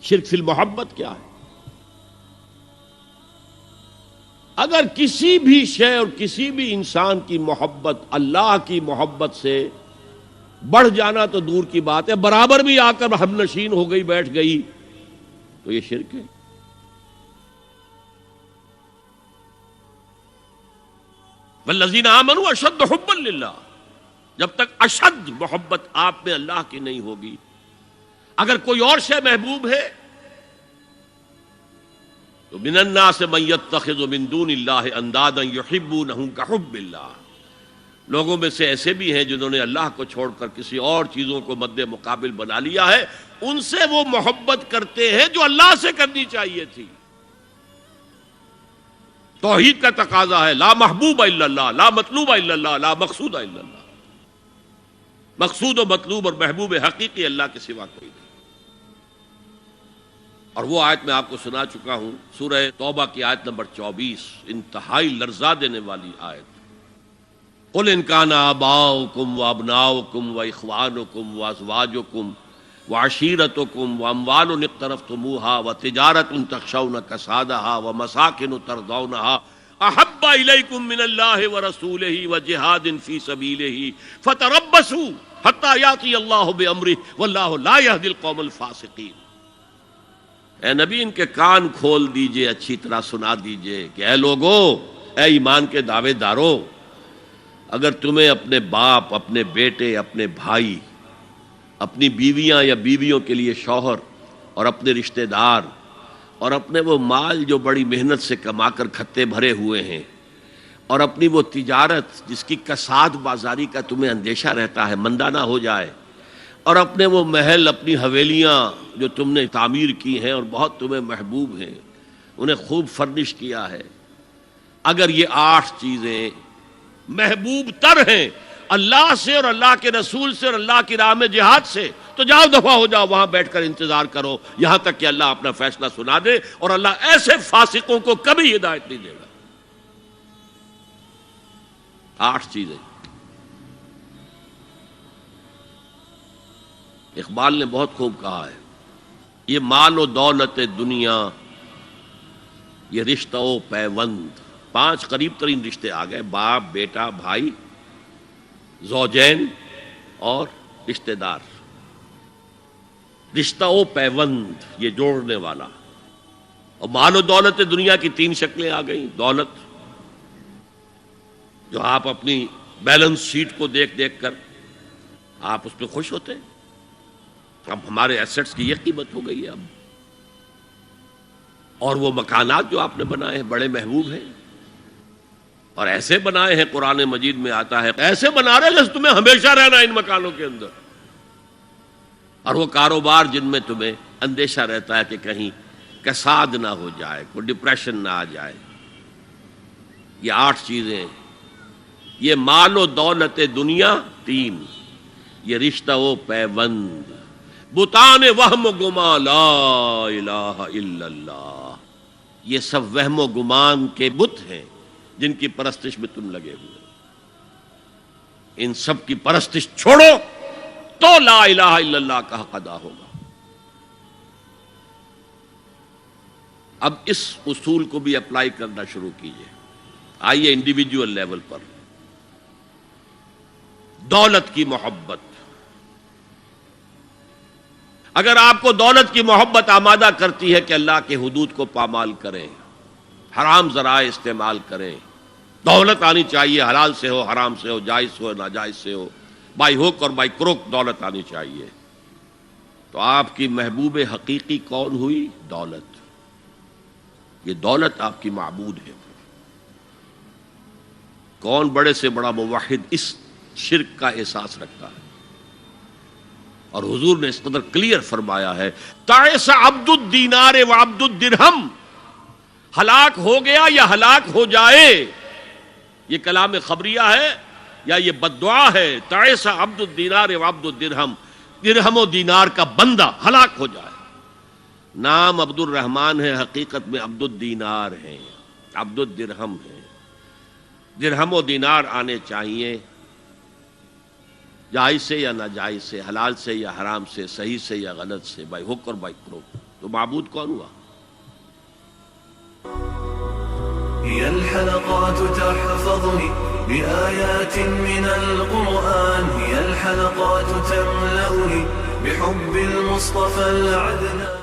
شرک فی المحبت کیا ہے؟ اگر کسی بھی شے اور کسی بھی انسان کی محبت اللہ کی محبت سے بڑھ جانا تو دور کی بات ہے، برابر بھی آ کر ہم نشین ہو گئی، بیٹھ گئی، تو یہ شرک ہے۔ والذین آمنوا اشد حبا للہ، جب تک اشد محبت آپ میں اللہ کی نہیں ہوگی، اگر کوئی اور شے محبوب ہے تو من الناس من یتخذ من دون اللہ اندادا یحبونہم کحب اللہ، لوگوں میں سے ایسے بھی ہیں جنہوں نے اللہ کو چھوڑ کر کسی اور چیزوں کو مد مقابل بنا لیا ہے، ان سے وہ محبت کرتے ہیں جو اللہ سے کرنی چاہیے تھی۔ توحید کا تقاضا ہے لا محبوب الا اللہ، لا مطلوب الا اللہ، لا مقصود الا اللہ، مقصود و مطلوب اور محبوب حقیقی اللہ کے سوا کوئی نہیں۔ اور وہ آیت میں آپ کو سنا چکا ہوں، سورہ توبہ کی آیت نمبر 24، انتہائی لرزا دینے والی آیت۔ قل ان کان آباؤکم وابناؤکم واخوانکم وازواجکم وعشیرتکم واموال اقترفتموها وتجارۃ تخشون کسادها ومساکن ترضونها احب الیکم من اللہ ورسولہ وجہاد فی سبیلہ فتربصوا حتی یاتی اللہ بامرہ واللہ لا یہدی القوم الفاسقین۔ اے نبی، ان کے کان کھول دیجئے، اچھی طرح سنا دیجئے کہ اے لوگو، اے ایمان کے دعوے دارو، اگر تمہیں اپنے باپ، اپنے بیٹے، اپنے بھائی، اپنی بیویاں یا بیویوں کے لیے شوہر اور اپنے رشتہ دار اور اپنے وہ مال جو بڑی محنت سے کما کر کھتے بھرے ہوئے ہیں اور اپنی وہ تجارت جس کی کساد بازاری کا تمہیں اندیشہ رہتا ہے مندہ نہ ہو جائے، اور اپنے وہ محل، اپنی حویلیاں جو تم نے تعمیر کی ہیں اور بہت تمہیں محبوب ہیں، انہیں خوب فرنش کیا ہے، اگر یہ 8 چیزیں محبوب تر ہیں اللہ سے اور اللہ کے رسول سے اور اللہ کی راہ میں جہاد سے، تو جاؤ دفع ہو جاؤ، وہاں بیٹھ کر انتظار کرو یہاں تک کہ اللہ اپنا فیصلہ سنا دے، اور اللہ ایسے فاسقوں کو کبھی ہدایت نہیں دے گا۔ 8 چیزیں۔ اقبال نے بہت خوب کہا ہے، یہ مال و دولت دنیا، یہ رشتہ و پیوند، 5 قریب ترین رشتے آ گئے، باپ، بیٹا، بھائی، زوجین اور رشتہ دار۔ رشتہ و پیوند، یہ جوڑنے والا۔ اور مال و دولت دنیا کی 3 شکلیں آ گئیں۔ دولت جو آپ اپنی بیلنس شیٹ کو دیکھ دیکھ کر آپ اس پہ خوش ہوتے ہیں، اب ہمارے ایسٹس کی یہ قیمت ہو گئی ہے اب، اور وہ مکانات جو آپ نے بنائے ہیں بڑے محبوب ہیں، اور ایسے بنائے ہیں، قرآن مجید میں آتا ہے ایسے بنا رہے جیسے تمہیں ہمیشہ رہنا ان مکانوں کے اندر، اور وہ کاروبار جن میں تمہیں اندیشہ رہتا ہے کہ کہیں کساد نہ ہو جائے، کوئی ڈپریشن نہ آ جائے۔ یہ 8 چیزیں، یہ مال و دولت دنیا 3، یہ رشتہ و پیوند، بتان وہم و گمان لا الہ الا اللہ، یہ سب وہم و گمان کے بت ہیں جن کی پرستش میں تم لگے ہوئے، ان سب کی پرستش چھوڑو تو لا الہ الا اللہ کا حق ادا ہوگا۔ اب اس اصول کو بھی اپلائی کرنا شروع کیجئے۔ آئیے انڈیویجول لیول پر، دولت کی محبت، اگر آپ کو دولت کی محبت آمادہ کرتی ہے کہ اللہ کے حدود کو پامال کریں، حرام ذرائع استعمال کریں، دولت آنی چاہیے، حلال سے ہو، حرام سے ہو، جائز ہو، ناجائز سے ہو، بائی ہوک اور بائی کروک دولت آنی چاہیے، تو آپ کی محبوب حقیقی کون ہوئی؟ دولت۔ یہ دولت آپ کی معبود ہے۔ کون بڑے سے بڑا موحد اس شرک کا احساس رکھتا ہے؟ اور حضور نے اس قدر کلیئر فرمایا ہے، تعس عبد الدینار و عبد الدرہم، ہلاک ہو گیا یا ہلاک ہو جائے، یہ کلام خبریہ ہے یا یہ بددعا ہے؟ تعس عبد الدینار و عبد الدرہم، درہم و دینار کا بندہ ہلاک ہو جائے۔ نام عبد الرحمن ہے، حقیقت میں عبد الدینار ہے، عبد الدرہم ہے۔ درہم و دینار آنے چاہیے، جائز سے یا ناجائز سے، حلال سے یا حرام سے، صحیح سے یا غلط سے، بائی حق اور بائی کروک۔ تو معبود کون ہوا؟ هي الحلقات تحفظني بآيات من القرآن، هي الحلقات تملأني بحب المصطفى العدنان.